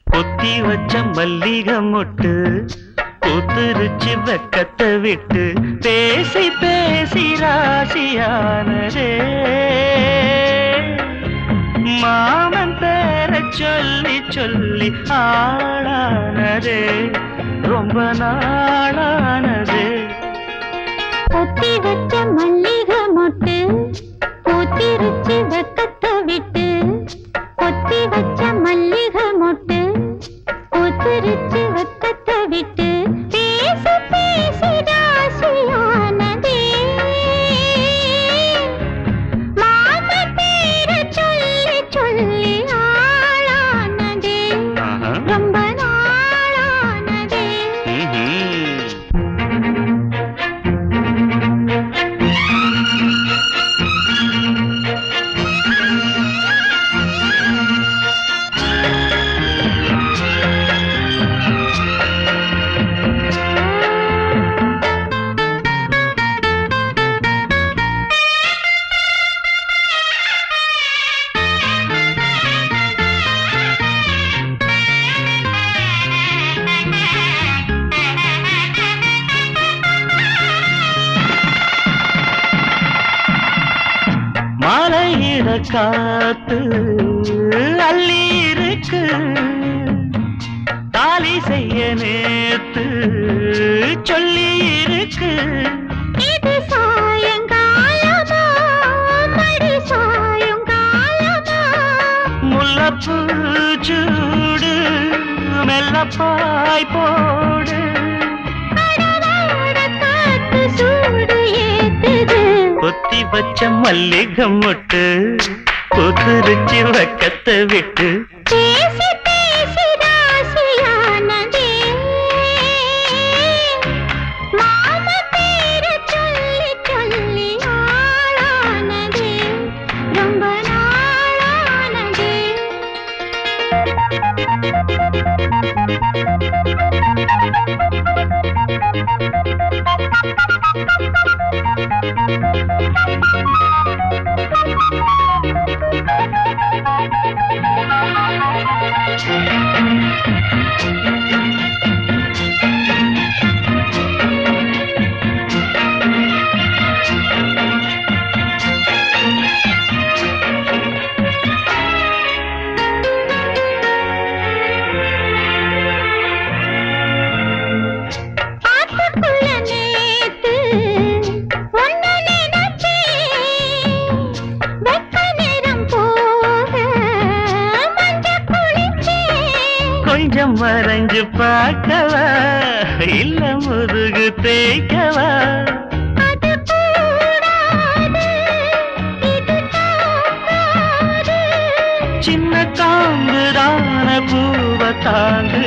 பொத்தி வச்ச மல்லிகை மொட்டு பூத்துருச்சு வெக்கத்தை விட்டு பேசி பேசி ராசியானதே மாமன் பேர சொல்லி சொல்லி ஆளானதே ரொம்ப நாளானதே. பொத்தி வச்ச மல்லிகை மொட்டு பூத்திருச்சு வெக்கத்தை விட்டு பொத்தி வச்ச மல்லிகை மொட்டு பூத்திருச்சு வெக்கத்தை விட்டு பேசி பேசி ராசியானதே மாமா பேர சொல்லி சொல்லி ஆளானதே ரொம்ப நாளானதே. மாலையிட காத்து அள்ளி இருக்கு தாலி செய்ய நேத்து சொல்லி இருக்கு. இது சாயங்காலமா மடி சாயங்காலமா முல்லப்பூ சூடு மெல்லப்பாய் போடு காத்து சூடு ஏத்துது பொத்தி வச்ச மல்லிகை மொட்டு பூத்துருச்சு வெக்கத்தை விட்டு பேசி பேசி ராசியானதே மாமா பேர சொல்லி சொல்லி ஆளானதே ரொம்ப நாளானதே. கொஞ்சம் மறைஞ்சு பார்க்கவா இல்ல முதுகு தேய்க்கவா சின்ன காம்புதான பூவ தாங்கு